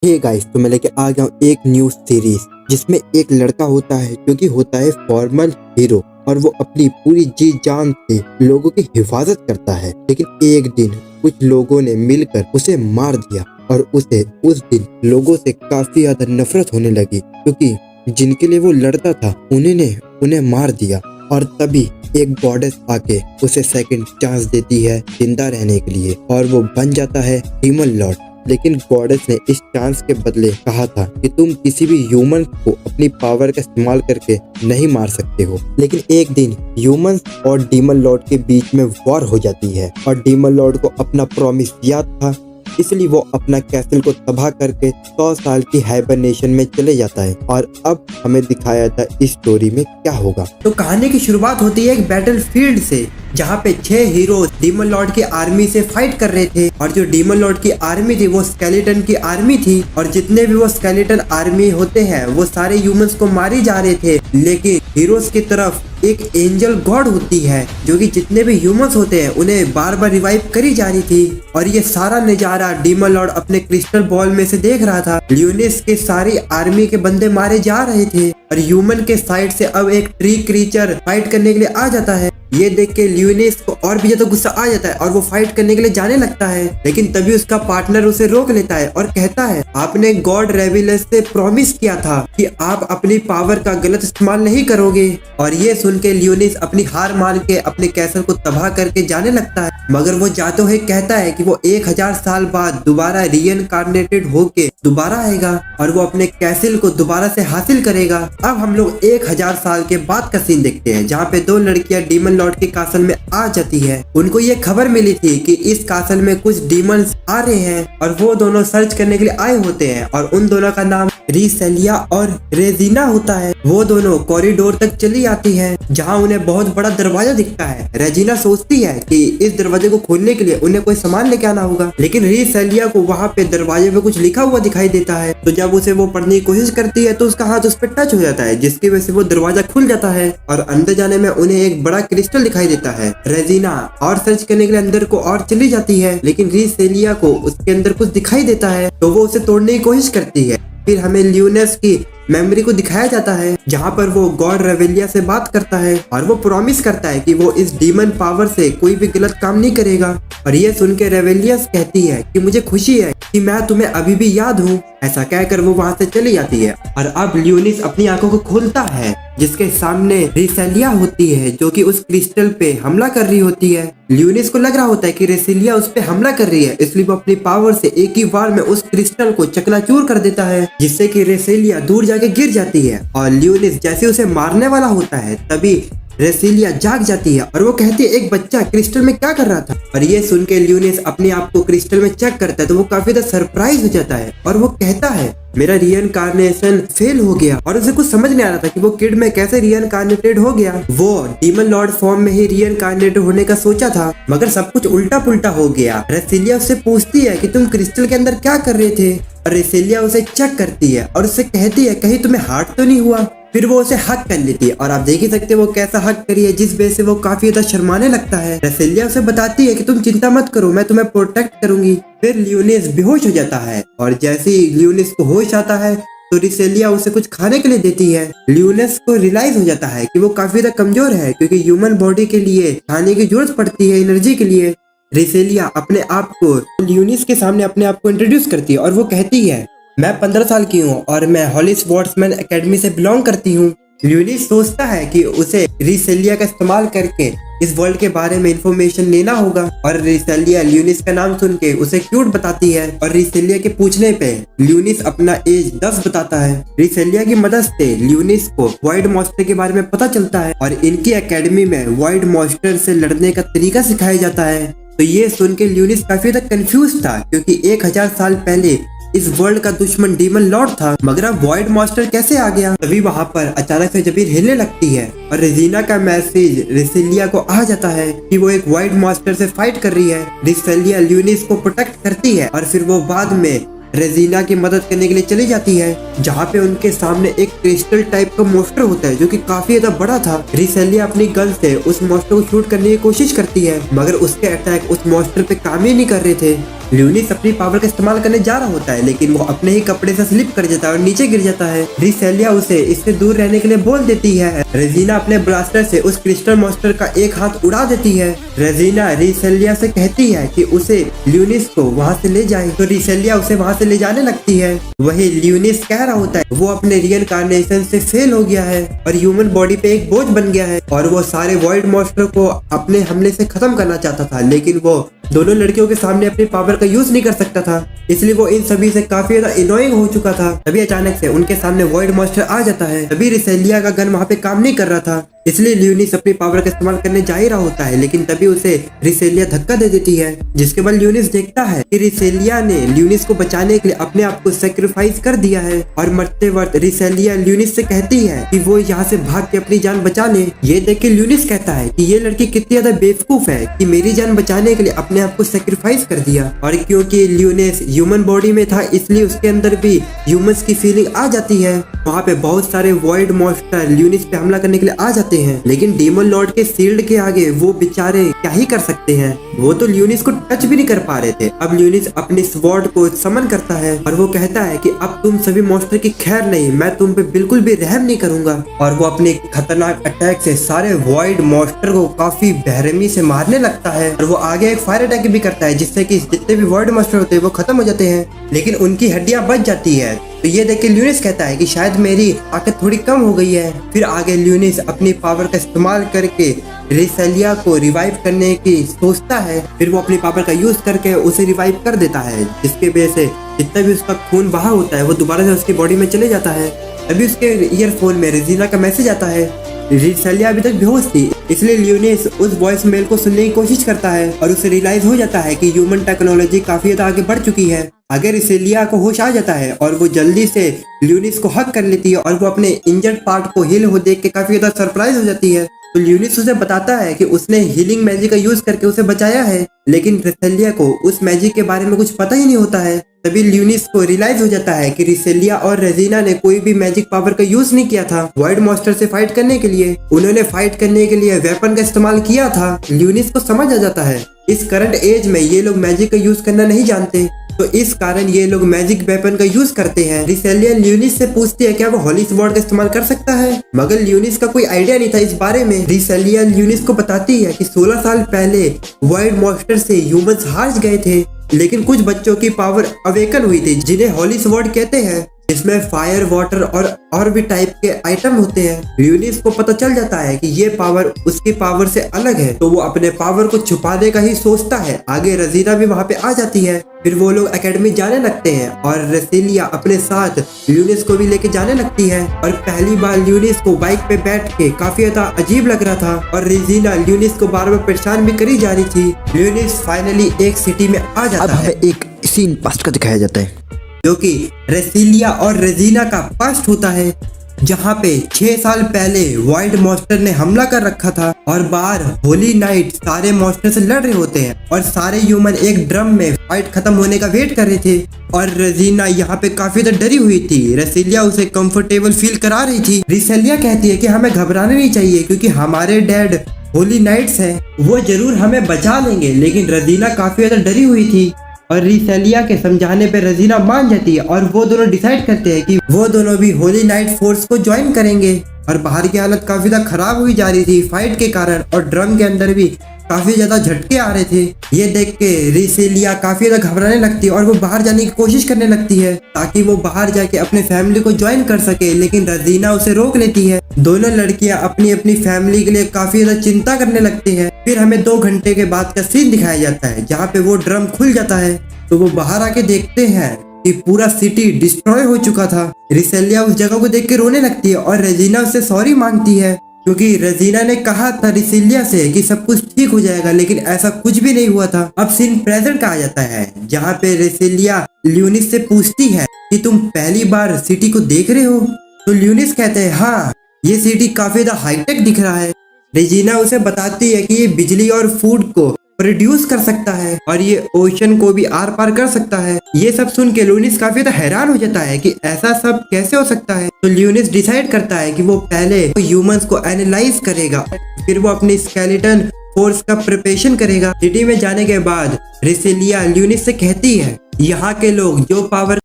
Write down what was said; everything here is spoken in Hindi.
हे गाइस, तो मैं लेके आ गया हूँ एक न्यू सीरीज जिसमें एक लड़का होता है जो कि होता है फॉर्मल हीरो और वो अपनी पूरी जी जान से लोगों की हिफाजत करता है। लेकिन एक दिन कुछ लोगों ने मिलकर उसे मार दिया और उसे उस दिन लोगों से काफी ज्यादा नफरत होने लगी क्योंकि जिनके लिए वो लड़ता था उन्हें मार दिया। और तभी एक गॉडेस आके उसे सेकंड चांस देती है जिंदा रहने के लिए और वो बन जाता है डीमन लॉर्ड। लेकिन गॉडेस ने इस चांस के बदले कहा था कि तुम किसी भी ह्यूमन को अपनी पावर का इस्तेमाल करके नहीं मार सकते हो। लेकिन एक दिन ह्यूमंस और डीमन लॉर्ड के बीच में वॉर हो जाती है और डीमन लॉर्ड को अपना प्रॉमिस याद था, इसलिए वो अपना कैसल को तबाह करके 100 साल की हाइबरनेशन में चले जाता है। और अब हमें दिखाया था इस स्टोरी में क्या होगा। तो कहानी की शुरुआत होती है एक बैटलफील्ड से, जहाँ पे 6 हीरो डीमन लॉर्ड की आर्मी से फाइट कर रहे थे। और जो डीमन लॉर्ड की आर्मी थी वो स्केलेटन की आर्मी थी और जितने भी वो स्केलेटन आर्मी होते हैं वो सारे ह्यूमंस को मारे जा रहे थे। लेकिन हीरोज की तरफ एक एंजल गॉड होती है जो कि जितने भी ह्यूमंस होते हैं उन्हें बार बार रिवाइव करी जा रही थी। और ये सारा नजारा डीमन लॉर्ड अपने क्रिस्टल बॉल में से देख रहा था। लियोनिस के सारी आर्मी के बंदे मारे जा रहे थे और ह्यूमन के साइड से अब एक ट्री क्रीचर फाइट करने के लिए आ जाता है। ये देख के लियोनिस को और भी ज्यादा गुस्सा आ जाता है और वो फाइट करने के लिए जाने लगता है। लेकिन तभी उसका पार्टनर उसे रोक लेता है और कहता है, आपने गॉड रेविलस से प्रॉमिस किया था कि आप अपनी पावर का गलत इस्तेमाल नहीं करोगे। और ये सुन के लियोनिस अपनी हार मान के अपने कैसल को तबाह करके जाने लगता है। मगर वो जाते हुए कहता है कि वो 1000 साल बाद दोबारा रीइनकार्नेटेड होके दोबारा आएगा और वो अपने कैसल को दोबारा से हासिल करेगा। अब हम लोग 1000 साल के बाद का सीन देखते हैं, जहाँ पे 2 लड़कियां डीमन लॉर्ड के कासल में आ जाती है। उनको ये खबर मिली थी कि इस कासल में कुछ डीमंस आ रहे हैं और वो दोनों सर्च करने के लिए आए होते हैं। और उन दोनों का नाम रिसेलिया और रेजिना होता है। वो दोनों कॉरिडोर तक चली आती है जहाँ उन्हें बहुत बड़ा दरवाजा दिखता है। रेजिना सोचती है कि इस दरवाजे को खोलने के लिए उन्हें कोई सामान लेके आना होगा। लेकिन रिसेलिया को वहाँ पे दरवाजे पे कुछ लिखा हुआ दिखाई देता है। तो जब उसे वो पढ़ने की कोशिश करती है तो उसका हाथ उस पर टच हो जाता है, जिसकी वजह से वो दरवाजा खुल जाता है और अंदर जाने में उन्हें एक बड़ा क्रिस्टल दिखाई देता है। रेजिना और सर्च करने के लिए अंदर को और चली जाती है, लेकिन रिसेलिया को उसके अंदर कुछ दिखाई देता है तो वो उसे तोड़ने की कोशिश करती है। फिर हमें लियोनिस की मेमोरी को दिखाया जाता है जहाँ पर वो गॉड रेवेलिया से बात करता है और वो प्रॉमिस करता है कि वो इस डीमन पावर से कोई भी गलत काम नहीं करेगा। और ये सुन के रेवेलियस कहती है कि मुझे खुशी है कि मैं तुम्हें अभी भी याद हूँ। ऐसा कहकर वो वहाँ से चली जाती है। और अब लियोनिस अपनी आंखों को खोलता है जिसके सामने रिसेलिया होती है जो कि उस क्रिस्टल पे हमला कर रही होती है। लियोनिस को लग रहा होता है कि रेसिलिया उस पे हमला कर रही है, इसलिए वो अपनी पावर से एक ही बार में उस क्रिस्टल को चकनाचूर कर देता है, जिससे कि रेसिलिया दूर जाके गिर जाती है। और लियोनिस जैसे उसे मारने वाला होता है तभी रेसिलिया जाग जाती है और वो कहती है, एक बच्चा क्रिस्टल में क्या कर रहा था। और ये सुन के लियोनिस अपने आप को क्रिस्टल में चेक करता है तो वो काफी ज्यादा सरप्राइज हो जाता है और वो कहता है, मेरा रीइनकार्नेशन फेल हो गया। और उसे कुछ समझ नहीं आ रहा था कि वो किड में कैसे रीइनकार्नेटेड हो गया। वो डीमन लॉर्ड फॉर्म में ही रीइनकार्नेटेड होने का सोचा था, मगर सब कुछ उल्टा पुल्टा हो गया। रेसिलिया उससे पूछती है कि तुम क्रिस्टल के अंदर क्या कर रहे थे। और रेसिलिया उसे चेक करती है और उससे कहती है, कहीं तुम्हें हार्ट तो नहीं हुआ। फिर वो उसे हक कर लेती है और आप देख ही सकते हैं वो कैसा हक करी है, जिस वजह से वो काफी ज्यादा शर्माने लगता है। रेसिलिया उसे बताती है कि तुम चिंता मत करो, मैं तुम्हें प्रोटेक्ट करूंगी। फिर लियोनिस बेहोश हो जाता है और जैसे ही लियोनिस को होश आता है तो रिसेलिया उसे कुछ खाने के लिए देती है। लियोनिस को रियलाइज हो जाता है कि वो काफी ज्यादा कमजोर है क्योंकि ह्यूमन बॉडी के लिए खाने की जरूरत पड़ती है एनर्जी के लिए। रिसेलिया अपने आप को लियोनिस के सामने अपने आप को इंट्रोड्यूस करती है और वो कहती है, मैं 15 साल की हूँ और मैं हॉली स्पोर्ट्समैन एकेडमी से बिलोंग करती हूँ। लियोनिस सोचता है कि उसे रिसेलिया का इस्तेमाल करके इस वर्ल्ड के बारे में इंफॉर्मेशन लेना होगा। और रिसेलिया लियोनिस का नाम सुन के उसे क्यूट बताती है और रिसेलिया के पूछने पे लियोनिस अपना एज 10 बताता है। रिसेलिया की मदद से लियोनिस को वाइड मॉन्स्टर के बारे में पता चलता है और इनकी एकेडमी में वाइड मॉन्स्टर से लड़ने का तरीका सिखाया जाता है। तो ये सुन के लियोनिस काफी ज्यादा कंफ्यूज था क्योंकि 1000 साल पहले इस वर्ल्ड का दुश्मन डीमन लॉर्ड था, मगर अब वॉइड मॉन्स्टर कैसे आ गया। तभी वहाँ पर अचानक से जमीन हिलने लगती है और रेजिना का मैसेज रेसिलिया को आ जाता है कि वो एक वाइड मॉन्स्टर से फाइट कर रही है। रेसिलिया लियोनिस को प्रोटेक्ट करती है और फिर वो बाद में रेजिना की मदद करने के लिए चली जाती है, जहाँ पे उनके सामने एक क्रिस्टल टाइप का मॉन्स्टर होता है जो कि काफी ज्यादा बड़ा था। रिसेलिया अपनी गन से उस मॉन्स्टर को शूट करने की कोशिश करती है, मगर उसके अटैक उस मॉन्स्टर पे काम ही नहीं कर रहे थे। ल्यूनिस अपनी पावर का इस्तेमाल करने जा रहा होता है, लेकिन वो अपने ही कपड़े से स्लिप कर जाता है और नीचे गिर जाता है। रिसेलिया उसे इससे दूर रहने के लिए बोल देती है। रेजिना अपने ब्लास्टर से उस क्रिस्टल मॉन्स्टर का एक हाथ उड़ा देती है। रेजिना रिसेलिया से कहती है कि उसे ल्यूनिस को वहाँ से ले जाए, तो रिसेलिया उसे वहाँ से ले जाने लगती है। वही ल्यूनिस कह रहा होता है वो अपने रिइनकार्नेशन से फेल हो गया है और ह्यूमन बॉडी पे एक बोझ बन गया है और वो सारे वॉइड मॉन्स्टर को अपने हमले से खत्म करना चाहता था, लेकिन वो दोनों लड़कियों के सामने अपनी पावर का यूज नहीं कर सकता था, इसलिए वो इन सभी से काफी ज्यादा इनोइंग हो चुका था। तभी अचानक से उनके सामने वॉइड मॉन्स्टर आ जाता है। तभी रिसेलिया का गन वहाँ पे काम नहीं कर रहा था, इसलिए ल्यूनिस अपनी पावर का इस्तेमाल करने जा ही रहा होता है, लेकिन तभी उसे रिसेलिया धक्का दे देती है, जिसके बाद ल्यूनिस देखता है कि रिसेलिया ने ल्यूनिस को बचाने के लिए अपने आप को सेक्रीफाइस कर दिया है। और मरते वक्त रिसेलिया ल्यूनिस से कहती है कि वो यहाँ से भाग के अपनी जान बचा ले। ये देख के ल्यूनिस कहता है कि ये लड़की कितनी ज्यादा बेवकूफ है कि मेरी जान बचाने के लिए अपने आप को सेक्रीफाइस कर दिया। और क्योंकि ल्यूनिस ह्यूमन बॉडी में था, इसलिए उसके अंदर भी ह्यूमंस की फीलिंग आ जाती है। वहाँ पे बहुत सारे वॉइड मॉन्स्टर ल्यूनिस पे हमला करने के लिए आ जाते हैं, लेकिन डीमन लॉर्ड के शील्ड के आगे वो बेचारे क्या ही कर सकते हैं। वो तो ल्यूनिस को टच भी नहीं कर पा रहे थे। अब ल्यूनिस अपनी स्वॉर्ड को समन करता है और वो कहता है कि अब तुम सभी मॉन्स्टर की खैर नहीं, मैं तुम पे बिल्कुल भी रहम नहीं करूंगा। और वो अपने खतरनाक अटैक से सारे वॉइड मॉन्स्टर को काफी बेरहमी से मारने लगता है। और वो आगे एक फायर अटैक भी करता है, जिससे कि जितने भी वॉइड मॉन्स्टर होते हैं वो खत्म हो जाते हैं, लेकिन उनकी हड्डियां बच जाती है। तो ये देख के ल्यूनिस कहता है कि शायद मेरी ताकत थोड़ी कम हो गई है। फिर आगे ल्यूनिस अपनी पावर का इस्तेमाल करके रिसेलिया को रिवाइव करने की सोचता है। फिर वो अपनी पावर का यूज करके उसे रिवाइव कर देता है, जिसके वजह से जितना भी उसका खून बहा होता है वो दोबारा से उसकी बॉडी में चले जाता है। अभी उसके ईयरफोन में रेजिना का मैसेज आता है। रिसेलिया अभी तक बेहोश थी, इसलिए ल्यूनिस उस वॉइस मेल को सुनने की कोशिश करता है और उसे रियलाइज हो जाता है कि ह्यूमन टेक्नोलॉजी काफी ज्यादा आगे बढ़ चुकी है। आगे रिसेलिया को होश आ जाता है और वो जल्दी से ल्यूनिस को हक कर लेती है और वो अपने इंजर्ड पार्ट को हील हो देख के काफी ज्यादा सरप्राइज हो जाती है। तो ल्यूनिस उसे बताता है कि उसने हीलिंग मैजिक का यूज करके उसे बचाया है, लेकिन रिसेलिया को उस मैजिक के बारे में कुछ पता ही नहीं होता है। तभी ल्यूनिस को रियलाइज हो जाता है कि रिसेलिया और रेजिना ने कोई भी मैजिक पावर का यूज नहीं किया था वॉइड मॉन्स्टर से फाइट करने के लिए। उन्होंने फाइट करने के लिए वेपन का इस्तेमाल किया था। ल्यूनिस को समझ आ जाता है इस करंट एज में ये लोग मैजिक का यूज करना नहीं जानते, तो इस कारण ये लोग मैजिक वेपन का यूज करते हैं। रिसेलिया ल्यूनिस से पूछती है क्या वो होली स्वॉर्ड का इस्तेमाल कर सकता है, मगर ल्यूनिस का कोई आइडिया नहीं था इस बारे में। रिसेलिया ल्यूनिस को बताती है कि 16 साल पहले वॉइड मॉन्स्टर से ह्यूमंस हार गए थे, लेकिन कुछ बच्चों की पावर अवेकन हुई थी जिन्हें होली स्वॉर्ड कहते हैं, जिसमें फायर, वाटर और भी टाइप के आइटम होते हैं। ल्यूनिस को पता चल जाता है कि ये पावर उसकी पावर से अलग है, तो वो अपने पावर को छुपाने का ही सोचता है। आगे रेजिना भी वहाँ पे आ जाती है। फिर वो लोग एकेडमी जाने लगते हैं और रेसिलिया अपने साथ ल्यूनिस को भी लेके जाने लगती है। और पहली बार ल्यूनिस को बाइक पे बैठ के काफी ज्यादा अजीब लग रहा था और रेजिना ल्यूनिस को बार बार परेशान भी करी जा रही थी। ल्यूनिस फाइनली एक सिटी में आ जाता है। एक सीन पास्ट का दिखाया जाता है जो कि रेसिलिया और रेजिना का पास्ट होता है, जहाँ पे 6 साल पहले वॉइड मॉन्स्टर ने हमला कर रखा था और बाहर होली नाइट सारे मॉन्स्टर से लड़ रहे होते हैं और सारे ह्यूमन एक ड्रम में फाइट खत्म होने का वेट कर रहे थे। और रेजिना यहाँ पे काफी ज्यादा डरी हुई थी। रेसिलिया उसे कंफर्टेबल फील करा रही थी। रेसिलिया कहती है कि हमें घबराना नहीं चाहिए क्योंकि हमारे डैड होली नाइट्स हैं, वो जरूर हमें बचा लेंगे। लेकिन रेजिना काफी ज्यादा डरी हुई थी और रिसेलिया के समझाने पे रेजिना मान जाती है और वो दोनों डिसाइड करते हैं कि वो दोनों भी होली नाइट फोर्स को ज्वाइन करेंगे। और बाहर की हालत काफी ज्यादा खराब हुई जा रही थी फाइट के कारण और ड्रम के अंदर भी काफी ज्यादा झटके आ रहे थे। ये देख के रिसेलिया काफी ज्यादा घबराने लगती है और वो बाहर जाने की कोशिश करने लगती है ताकि वो बाहर जाके अपने फैमिली को ज्वाइन कर सके, लेकिन रेजिना उसे रोक लेती है। दोनों लड़कियां अपनी अपनी फैमिली के लिए काफी ज्यादा चिंता करने लगती है। फिर हमें 2 घंटे के बाद का सीन दिखाया जाता है जहाँ पे वो ड्रम खुल जाता है, तो वो बाहर आके देखते हैं कि पूरा सिटी डिस्ट्रॉय हो चुका था। रिसेलिया उस जगह को देख के रोने लगती है और रेजिना उससे सॉरी मांगती है क्योंकि रेजिना ने कहा था रिसेलिया से कि सब कुछ ठीक हो जाएगा, लेकिन ऐसा कुछ भी नहीं हुआ था। अब सीन प्रेजेंट का आ जाता है जहाँ पे रिसेलिया ल्यूनिस से पूछती है कि तुम पहली बार सिटी को देख रहे हो, तो ल्यूनिस कहते हैं हाँ, ये सिटी काफी ज्यादा हाईटेक दिख रहा है। रेजिना उसे बताती है कि ये बिजली और फूड को प्रोड्यूस कर सकता है और ये ओशन को भी आर पार कर सकता है। ये सब सुन के ल्यूनिस काफी हैरान हो जाता है कि ऐसा सब कैसे हो सकता है। तो ल्यूनिस डिसाइड करता है कि वो पहले ह्यूमंस को एनालाइज करेगा, फिर वो अपनी स्केलेटन फोर्स का प्रिपरेशन करेगा। सिटी में जाने के बाद रेसिलिया ल्यूनिस से कहती है यहाँ के लोग जो पावर